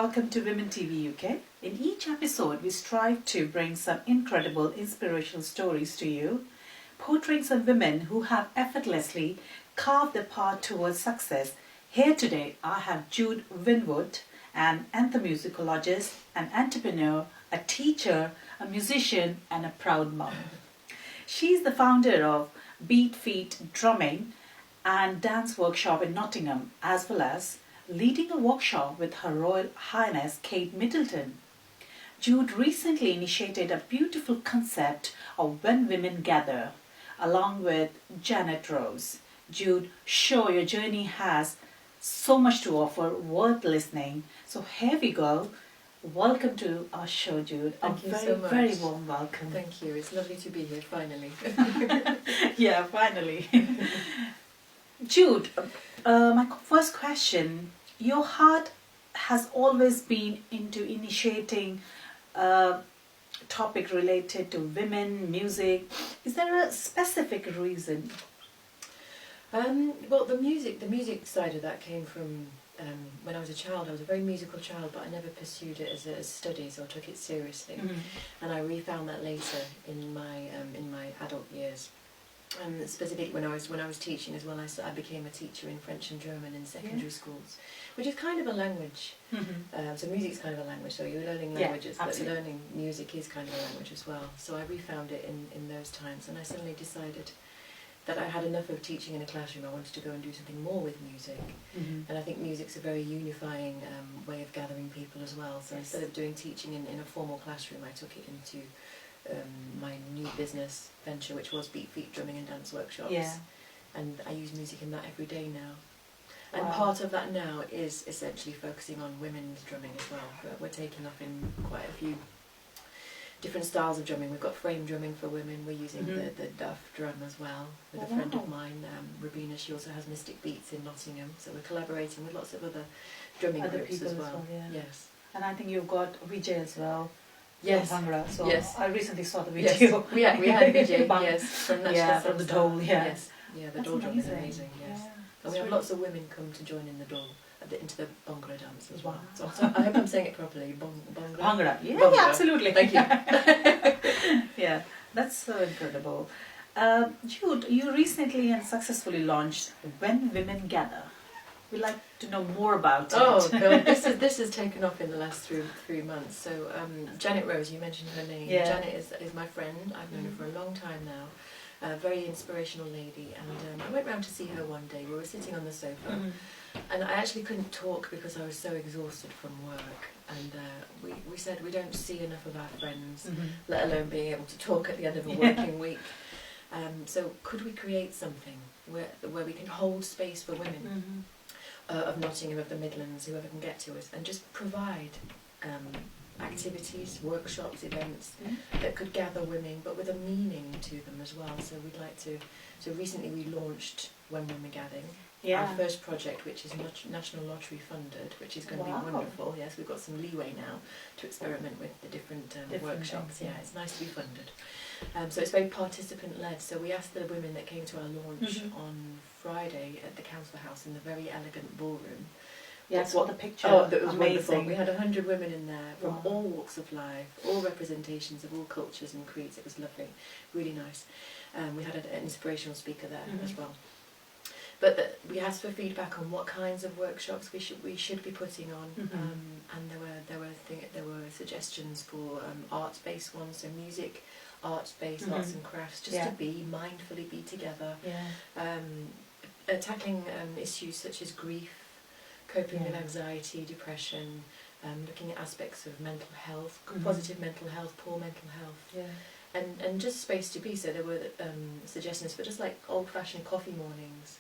welcome to Women TV UK. In each episode, we strive to bring some incredible inspirational stories to you, portraying some women who have effortlessly carved their path towards success. Here today, I have Jude Winwood, an ethnomusicologist, an entrepreneur, a teacher, a musician, and a proud mom. She's the founder of Beat Feet Drumming and Dance Workshop in Nottingham, as well as leading a workshop with Her Royal Highness Kate Middleton. Jude recently initiated a beautiful concept of When Women Gather, along with Janet Rose. Jude, sure your journey has so much to offer, worth listening. So here we go. Welcome to our show, Jude. Thank you so much. Very warm welcome. Thank you. It's lovely to be here, finally. Yeah, finally. Jude, my first question. Your heart has always been into initiating a topic related to women, music. Is there a specific reason? Well, the music side of that came from when I was a child. I was a very musical child, but I never pursued it as studies or took it seriously. And I refound that later in my adult years. Specifically when I was teaching as well, I became a teacher in French and German in secondary schools, which is kind of a language. So music is kind of a language, so you're learning languages, but learning music is kind of a language as well. So I refound it in those times, and I suddenly decided that I had enough of teaching in a classroom. I wanted to go and do something more with music. And I think music's a very unifying way of gathering people as well. So instead of doing teaching in a formal classroom, I took it into my new business venture, which was Beat Feet Drumming and Dance Workshops. And I use music in that every day now. And part of that now is essentially focusing on women's drumming as well. We're taking up in quite a few different styles of drumming. We've got frame drumming for women. We're using the duff drum as well with a friend of mine, Rabina. She also has Mystic Beats in Nottingham. So we're collaborating with lots of other drumming groups as well. Yes. And I think you've got Vijay as well. Yes. From Bhangra. So yes. I recently saw the video. Yes. We had Vijay. Yes. From from the dole. Yeah. Yes. Yeah. The dole drum is amazing. Yes. And we have lots of women come to join in the dole. Into the Bhangra dance as well. So I hope I'm saying it properly. Bhangra. Bhangra. Yeah, Bhangra. Yeah, absolutely. Thank you. Yeah, that's so incredible. Jude, you recently and successfully launched When Women Gather. We'd like to know more about it. Oh God, this has taken off in the last three months. So Janet Rose, you mentioned her name. Yeah. Janet is my friend. I've known her for a long time now. A very inspirational lady, and I went round to see her one day. We were sitting on the sofa, and I actually couldn't talk because I was so exhausted from work. And we said we don't see enough of our friends, let alone being able to talk at the end of a working week. So could we create something where we can hold space for women of Nottingham, of the Midlands, whoever can get to us, and just provide activities, workshops, events that could gather women, but with a meaning to them as well. So we'd like to. So recently we launched When Women Gathering, our first project, which is National Lottery funded, which is going to be wonderful. Yes, we've got some leeway now to experiment with the different workshops. Yeah, it's nice to be funded. So it's very participant led. So we asked the women that came to our launch on Friday at the Council House in the very elegant ballroom. Yes, what the picture. Oh, that was amazing. Wonderful. We had 100 women in there from all walks of life, all representations of all cultures and creeds. It was lovely, really nice. We had an inspirational speaker there as well. But we asked for feedback on what kinds of workshops we should be putting on, and there were suggestions for arts-based ones, so music, arts-based, arts and crafts, just to mindfully be together, tackling issues such as grief, coping with anxiety, depression, looking at aspects of mental health, positive mental health, poor mental health, and just space to be. So there were suggestions for just like old-fashioned coffee mornings,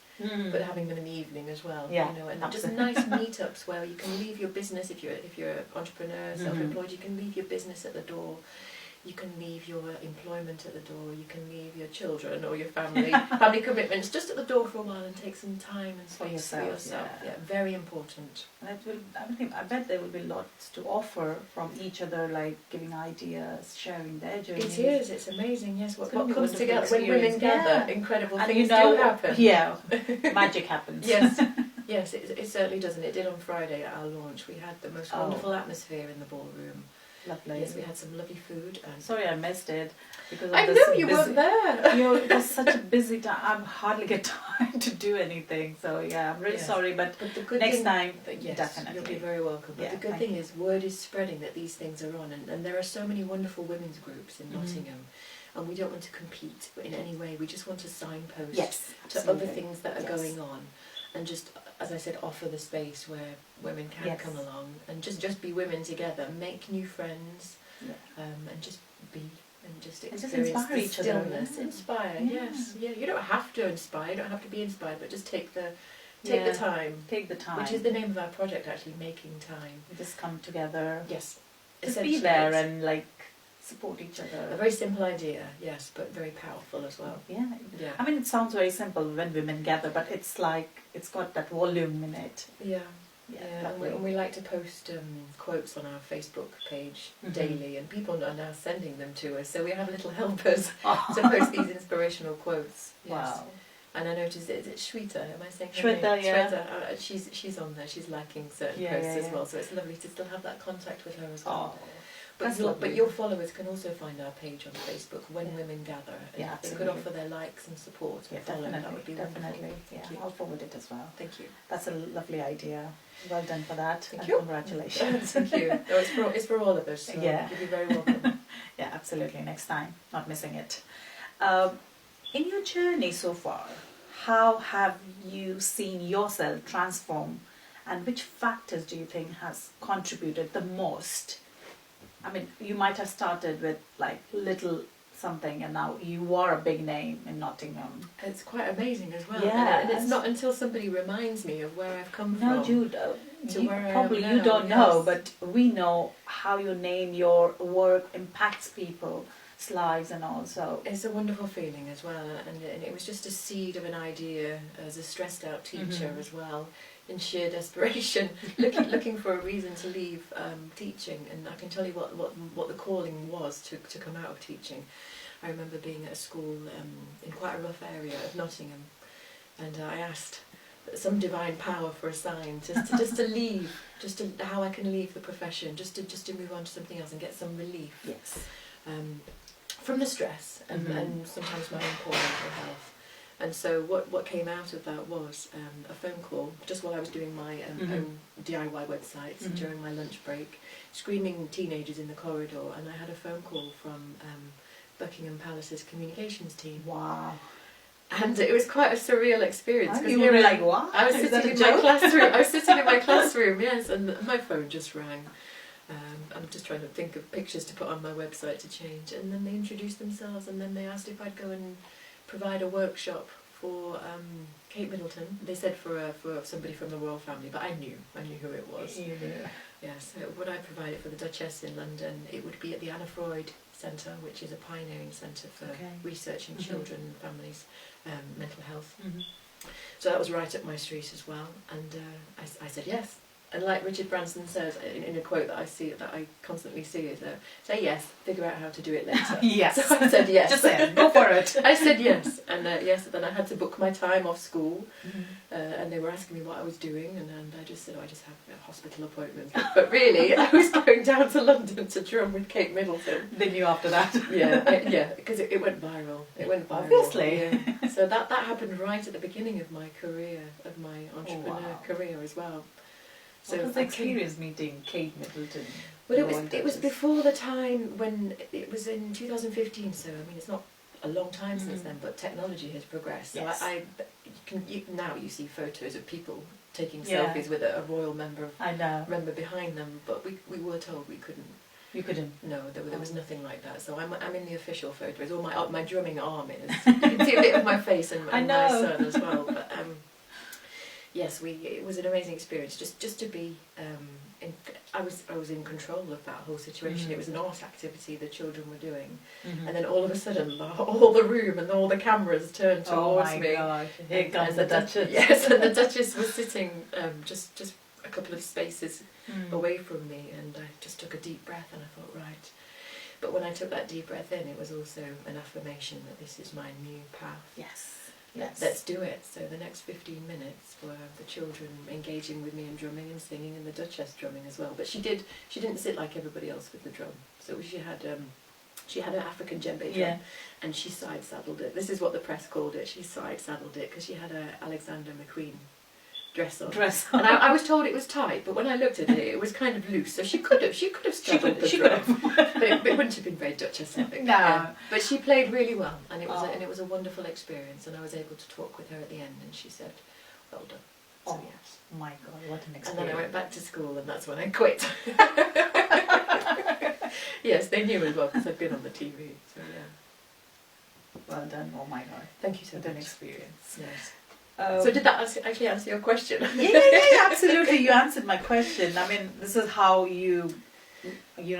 but having them in the evening as well. Yeah, you know, and just nice meetups where you can leave your business if you're an entrepreneur, self-employed. You can leave your business at the door. You can leave your employment at the door, you can leave your children or your family commitments just at the door for a while and take some time and space for yourself. Yeah, very important. And I bet there will be lots to offer from each other, like giving ideas, sharing their journeys. It is, it's amazing, yes. What comes together when women gather, incredible things do happen. Yeah, magic happens. Yes. Yes, it certainly does, and it did on Friday at our launch. We had the most wonderful atmosphere in the ballroom. Lovely. Yes, we had some lovely food. And sorry, I missed it because of I this know you busy, weren't there. You know, it was such a busy time. I hardly get time to do anything. So yeah, I'm really sorry, but the good next thing, time, yes, definitely. you'll be very welcome. But Yeah, the good thing is, word is spreading that these things are on, and there are so many wonderful women's groups in Nottingham, and we don't want to compete in any way. We just want to signpost to other things that are going on, and just, as I said, offer the space where women can come along and just be women together, make new friends, and just be and just experience inspire each stillness. other. Inspire, yes, You don't have to inspire. You don't have to be inspired, but just take the time. Take the time. Which is the name of our project, actually, Making Time. Just come together. Yes. Just be there and like support each other. A very simple idea, yes, but very powerful as well. Yeah. Yeah. I mean, it sounds very simple when women gather, but it's like it's got that volume in it. Yeah. And we like to post quotes on our Facebook page daily, and people are now sending them to us, so we have little helpers to post these inspirational quotes. Yes. Wow. And I noticed it's Shweta, am I saying her Shweta, name? yeah. Shweta, she's on there, she's liking certain posts as well, so it's lovely to still have that contact with her as well. But your followers can also find our page on Facebook, When Women Gather, and they could offer their likes and support and follow. That would be definitely. Wonderful. I'll forward it as well. Thank you. That's a lovely idea. Well done for that. Thank you. Congratulations. Thank you. No, it's for all of us, so you'll be very welcome. Yeah, absolutely. Next time, not missing it. In your journey so far, how have you seen yourself transform, and which factors do you think has contributed the most? I mean, you might have started with like little something, and now you are a big name in Nottingham. It's quite amazing as well. Yeah, and it's not until somebody reminds me of where I've come from. No, Jude, probably you don't know, but we know how your name, your work impacts people's lives, and also it's a wonderful feeling as well. And it was just a seed of an idea as a stressed out teacher as well, in sheer desperation, looking for a reason to leave teaching. And I can tell you what the calling was to come out of teaching. I remember being at a school in quite a rough area of Nottingham, and I asked some divine power for a sign, just to leave, how I can leave the profession, just to move on to something else and get some relief. Yes. From the stress and sometimes my own poor mental health. And so what came out of that was a phone call, just while I was doing my own DIY websites during my lunch break, screaming teenagers in the corridor, and I had a phone call from Buckingham Palace's communications team. Wow. And it was quite a surreal experience. You were like, what? I was sitting in my classroom. I was sitting in my classroom, yes, and my phone just rang. I'm just trying to think of pictures to put on my website to change. And then they introduced themselves, and then they asked if I'd go and provide a workshop for Kate Middleton. They said for somebody from the royal family, but I knew who it was. You knew. Yes, would I provide it for the Duchess in London? It would be at the Anna Freud Centre, which is a pioneering centre for researching children and families' mental health. So that was right up my street as well, and I said yes. And like Richard Branson says in a quote that I constantly see, is say yes, figure out how to do it later. Yes. So I said yes. Just say, go for it. I said yes, and then I had to book my time off school, and they were asking me what I was doing, and I just said, I just have a hospital appointment. But really, I was going down to London to drum with Kate Middleton. They knew after that. Yeah, because it went viral. It went viral. Obviously. Yeah. So that happened right at the beginning of my career, of my entrepreneur career as well. So what was the experience meeting Kate Middleton? Well, it was before the time when it was in 2015. So I mean, it's not a long time since then, but technology has progressed. Yes. So now you see photos of people taking selfies with a royal member behind them, but we were told we couldn't. You couldn't? No, there was nothing like that. So I'm in the official photos. All my drumming arm is. You can see a bit of my face and my son as well. But yes, it was an amazing experience. Just to be, I was in control of that whole situation. It was an art activity the children were doing, and then all of a sudden, all the room and all the cameras turned towards me. God. Here comes the Duchess. Yes, and the Duchess was sitting just a couple of spaces away from me, and I just took a deep breath, and I thought, right. But when I took that deep breath in, it was also an affirmation that this is my new path. Yes. Yes. Let's do it. So the next 15 minutes were the children engaging with me and drumming and singing, and the Duchess drumming as well. But she didn't sit like everybody else with the drum. So she had an African djembe drum, and she side saddled it. This is what the press called it. She side saddled it because she had a Alexander McQueen dress on. And I was told it was tight, but when I looked at it, it was kind of loose. So she could have straddled the drum, but it wouldn't have been very Duchess-like. No. But she played really well, and it was a wonderful experience. And I was able to talk with her at the end, and she said, "Well done." So, yes. My God, what an experience! And then I went back to school, and that's when I quit. Yes, they knew as well because I'd been on the TV. So yeah. Well done. Oh my God. Thank you so much. What an experience. Yes. So did that actually answer your question? Yeah, absolutely. You answered my question. I mean, this is how you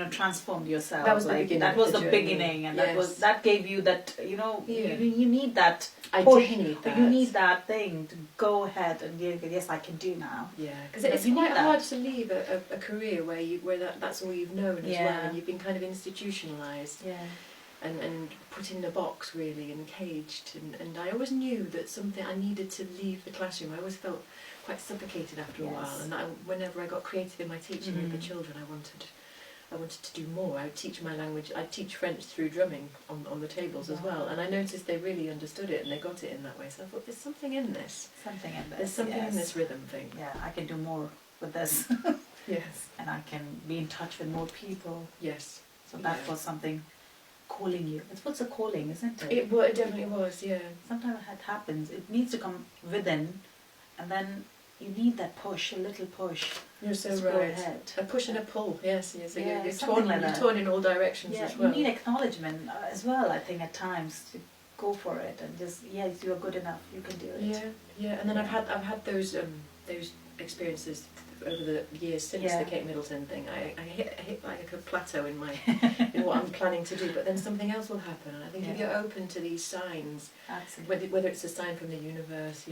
transformed yourself. That was the beginning. That was the journey. beginning, and Yes. that gave you that. You need that. I push. did need that. You need that thing to go ahead and yes, I can do now. Yeah, because it's quite hard to leave a career where that's all you've known as well, and you've been kind of institutionalised. Yeah. And put in a box really and caged, and I always knew that I needed to leave the classroom. I always felt quite suffocated after a while, and whenever I got creative in my teaching with the children, I wanted to do more. I would teach my language. I'd teach French through drumming on the tables as well, and I noticed they really understood it and they got it in that way. So I thought, there's something in this. There's something in this rhythm thing. Yeah, I can do more with this. Yes. And I can be in touch with more people. Yes. So that was something calling you. What's a calling, isn't it? It definitely was, yeah. Sometimes it happens. It needs to come within, and then you need that push, a little push. You're so Just right. go ahead. A push and a pull, yes. So Yeah, you're torn in all directions as well. You need acknowledgement as well, I think, at times, to go for it and just, yes, you're good enough, you can do it. Yeah. And then I've had those experiences over the years since the Kate Middleton thing. I hit like a plateau in my in what I'm planning to do, but then something else will happen, and I think if you're open to these signs, whether it's a sign from the universe,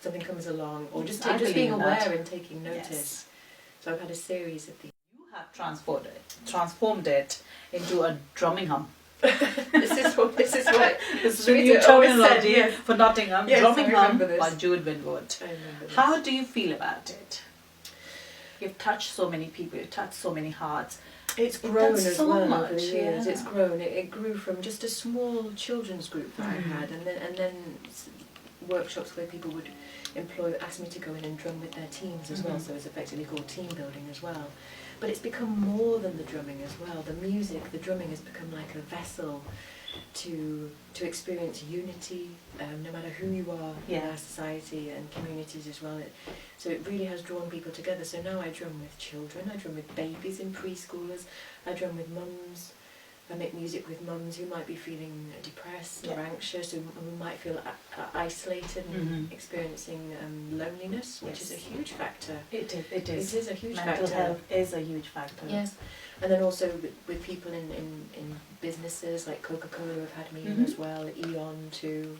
something comes along, or just being aware and taking notice. Yes. So I've had a series of these. You have transformed it into a drumming hum. This is a new terminology for Nottingham. Yes, drumming hum this. by Jude Winwood. I remember this. How do you feel about it? You've touched so many people, you've touched so many hearts. It's grown as so well much, over the years. It's grown. It grew from just a small children's group that I had, and then workshops where people would ask me to go in and drum with their teams as well. So it's effectively called team building as well. But it's become more than the drumming as well. The music, the drumming has become like a vessel to experience unity, no matter who you are in our society and communities as well. So it really has drawn people together. So now I drum with children, I drum with babies and preschoolers, I drum with mums. I make music with mums who might be feeling depressed or anxious, who might feel isolated and experiencing loneliness, which is a huge factor. It is. It is a huge Mental factor. health is a huge factor. Yes, and then also with people in businesses like Coca-Cola have had me in as well, Eon too,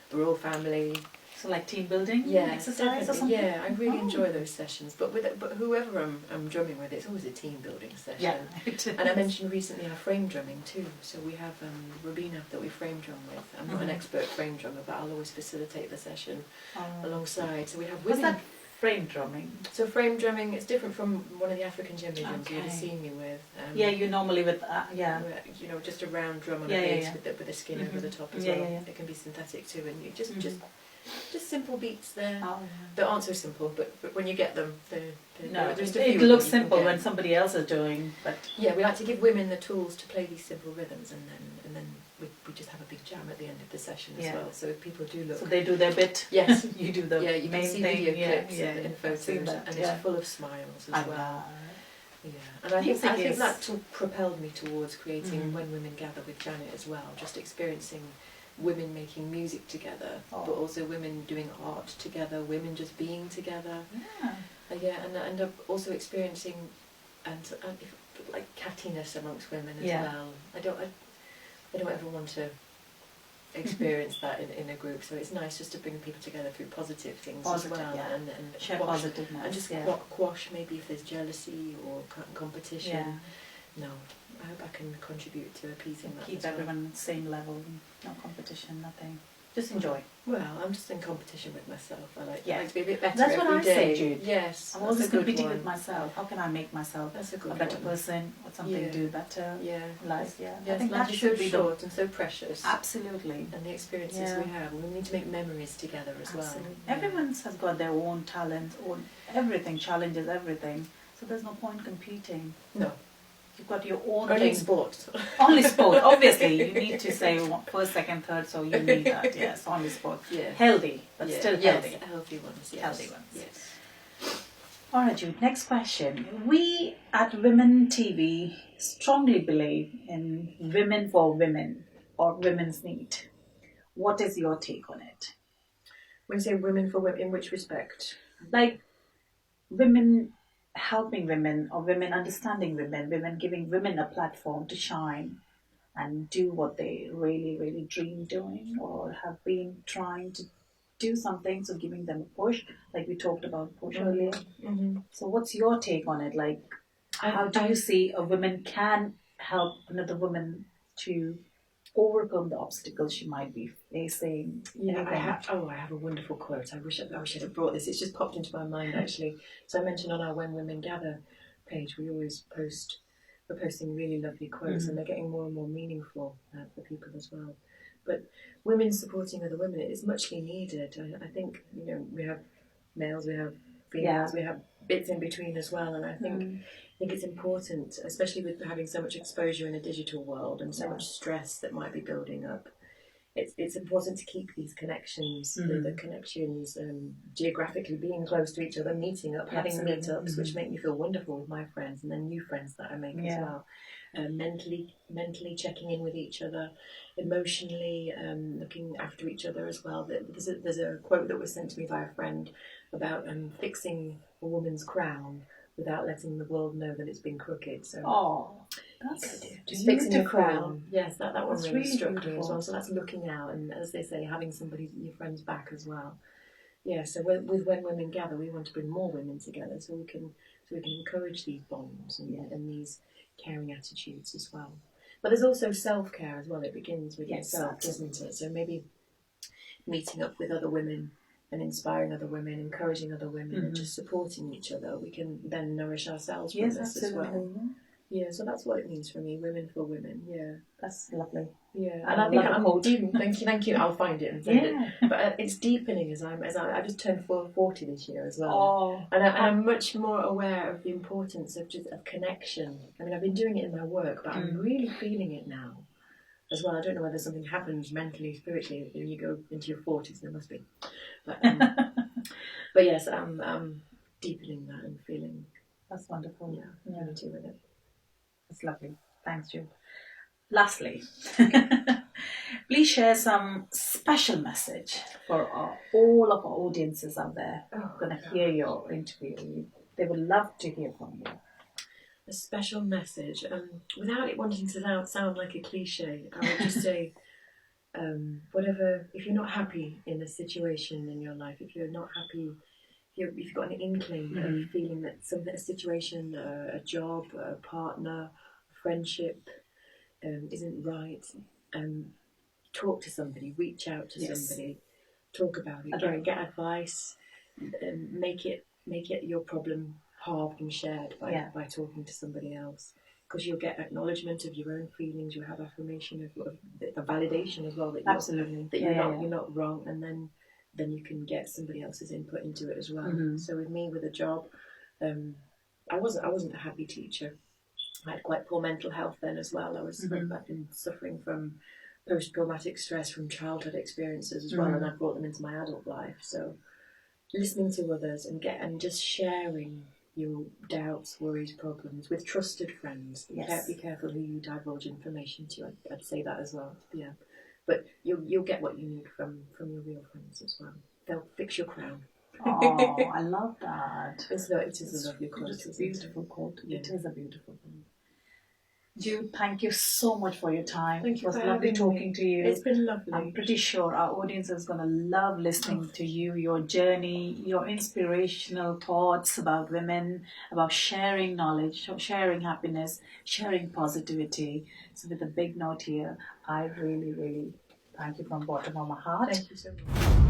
the Royal Family. So like team building exercise or something? Yeah, I really enjoy those sessions. But whoever I'm drumming with, it's always a team building session. Yeah, it is. And I mentioned recently our frame drumming too. So we have Robina that we frame drum with. I'm not an expert frame drummer, but I'll always facilitate the session alongside. So we have women. What's that frame drumming? So frame drumming, it's different from one of the African djembe drums you'd have seen me with. You normally with just a round drum on a base with the skin over the top as well. It can be synthetic too, and you just simple beats there that aren't so simple, but when you get them, it looks simple when somebody else is doing. But we like to give women the tools to play these simple rhythms, and then we just have a big jam at the end of the session as well. So if people do look, so they do their bit. Yes, you do the you main can see thing. video clips and photos, and it's full of smiles as well. Yeah, and I think that propelled me towards creating When Women Gather with Janet as well, just experiencing women making music together, but also women doing art together, women just being together. And also experiencing like cattiness amongst women as well. I don't ever want to experience that in a group, so it's nice just to bring people together through positive things as well, and share positiveness, and just quash maybe if there's jealousy or competition. No, I hope I can contribute to appeasing that. Keep everyone on the same level, no competition, nothing. Just enjoy. Well, I'm just in competition with myself. I like to be a bit better That's what every I day. say, Jude. Yes, I'm that's always a good competing one. with myself. How can I make myself That's a good better one. person or something do better? Yeah. Life, yeah. Yes, I think life that is should so be short and so precious. Absolutely. And the experiences we have, we need to make memories together as well. Everyone has got their own talent, own everything, challenges everything. So there's no point competing. No. You've got your own Only thing. sport. Only sport, obviously. You need to say first, second, third, so you need that, yes, only sport. Yeah. Healthy, but still healthy. Yes, healthy ones, yes. Healthy ones. Yes. All right, Jude, next question. We at Women TV strongly believe in women for women or women's need. What is your take on it? When you say women for women, in which respect? Like women helping women or women understanding women, women giving women a platform to shine and do what they really, really dream doing or have been trying to do something, so giving them a push, like we talked about push earlier. Mm-hmm. So what's your take on it? Like, how do you see a woman can help another woman to overcome the obstacles she might be facing? Yeah, I have a wonderful quote. I wish I'd have brought this. It's just popped into my mind actually. So I mentioned on our When Women Gather page, we're posting really lovely quotes, and they're getting more and more meaningful for people as well. But women supporting other women is muchly needed. I think we have males, we have females, we have bits in between as well, and I think it's important, especially with having so much exposure in a digital world and so much stress that might be building up. It's important to keep these connections, the connections geographically, being close to each other, meeting up, having meetups, which make me feel wonderful with my friends, and then new friends that I make as well. Mentally checking in with each other, emotionally looking after each other as well. There's a quote that was sent to me by a friend about fixing a woman's crown without letting the world know that it's been crooked. So that's just fixing your crown. Yes, that one really struck beautiful. me as well. So that's looking out, and as they say, having somebody, your friends back as well. Yeah. So with When Women Gather, we want to bring more women together, so we can encourage these bonds and these caring attitudes as well. But there's also self-care as well. It begins with yourself, doesn't it? So maybe meeting up with other women and inspiring other women, encouraging other women, and just supporting each other, we can then nourish ourselves from this as well. Yeah, so that's what it means for me, women for women. Yeah, that's lovely. Yeah, and I think I'm deep. Thank you. I'll find it and send it. But it's deepening as I just turned 40 this year as well. And I'm much more aware of the importance of connection. I mean, I've been doing it in my work, but I'm really feeling it now as well. I don't know whether something happens mentally, spiritually when you go into your 40s. There must be, but yes, I'm deepening that and feeling. That's wonderful. Yeah, unity with it. That's lovely. Thanks, Jude. Lastly, please share some special message for all of our audiences out there who are going to hear your interview. They would love to hear from you. A special message, without it wanting to sound like a cliche, I would just say, if you're not happy in a situation in your life, if you're not happy, if you've got an inkling of feeling that a situation, a job, a partner, a friendship isn't right, talk to somebody, reach out to somebody, talk about it, get advice, make it your problem halved and shared by talking to somebody else, because you'll get acknowledgement of your own feelings, you'll have affirmation of a validation as well that you're not wrong, and then you can get somebody else's input into it as well. So with me, with a job, I wasn't a happy teacher. I had quite poor mental health then as well. I've been suffering from post-traumatic stress from childhood experiences as well, and I brought them into my adult life. So listening to others and just sharing your doubts, worries, problems with trusted friends. Be careful who you divulge information to. I'd say that as well. Yeah, but you'll get what you need from your real friends as well. They'll fix your crown. Oh, I love that. It is a lovely quote. It's a beautiful quote. Yeah. It is a beautiful quote. Jude, thank you so much for your time. Thank you. It was lovely talking to you. It's been lovely. I'm pretty sure our audience is going to love listening to you, your journey, your inspirational thoughts about women, about sharing knowledge, sharing happiness, sharing positivity. So with a big note here, I really, really Thank you from the bottom of my heart. Thank you so much.